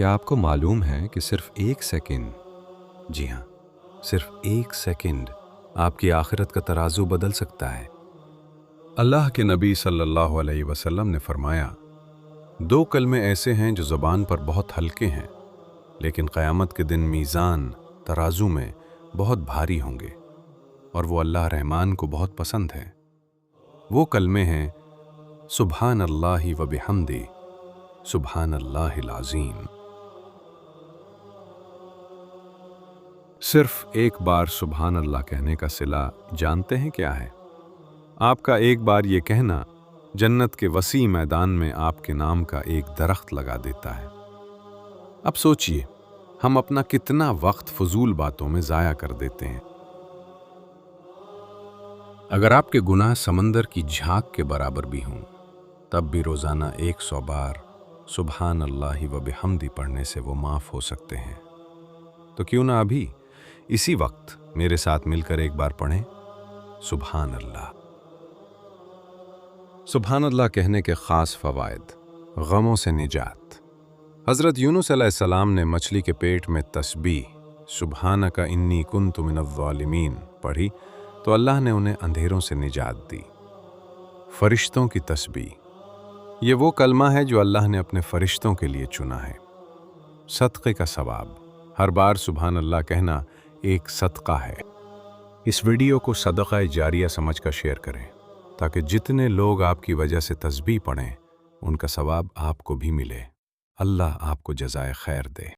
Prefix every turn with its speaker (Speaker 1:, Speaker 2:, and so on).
Speaker 1: کیا آپ کو معلوم ہے کہ صرف ایک سیکنڈ، جی ہاں، صرف ایک سیکنڈ آپ کی آخرت کا ترازو بدل سکتا ہے؟ اللہ کے نبی صلی اللہ علیہ وسلم نے فرمایا، دو کلمے ایسے ہیں جو زبان پر بہت ہلکے ہیں لیکن قیامت کے دن میزان ترازو میں بہت بھاری ہوں گے، اور وہ اللہ رحمان کو بہت پسند ہے۔ وہ کلمے ہیں سبحان اللہ و بحمدہ، سبحان اللہ العظیم۔ صرف ایک بار سبحان اللہ کہنے کا صلہ جانتے ہیں کیا ہے؟ آپ کا ایک بار یہ کہنا جنت کے وسیع میدان میں آپ کے نام کا ایک درخت لگا دیتا ہے۔ اب سوچئے، ہم اپنا کتنا وقت فضول باتوں میں ضائع کر دیتے ہیں۔ اگر آپ کے گناہ سمندر کی جھاگ کے برابر بھی ہوں، تب بھی روزانہ 100 بار سبحان اللہ و بحمدہ پڑھنے سے وہ معاف ہو سکتے ہیں۔ تو کیوں نہ ابھی اسی وقت میرے ساتھ مل کر ایک بار پڑھیں سبحان اللہ۔ سبحان اللہ کہنے کے خاص فوائد: غموں سے نجات۔ حضرت یونس علیہ السلام نے مچھلی کے پیٹ میں تسبیح سبحانک انی کنت من الظالمین پڑھی تو اللہ نے انہیں اندھیروں سے نجات دی۔ فرشتوں کی تسبیح، یہ وہ کلمہ ہے جو اللہ نے اپنے فرشتوں کے لیے چنا ہے۔ صدقے کا ثواب، ہر بار سبحان اللہ کہنا ایک صدقہ ہے۔ اس ویڈیو کو صدقہ جاریہ سمجھ کر شیئر کریں تاکہ جتنے لوگ آپ کی وجہ سے تسبیح پڑھیں ان کا ثواب آپ کو بھی ملے۔ اللہ آپ کو جزائے خیر دے۔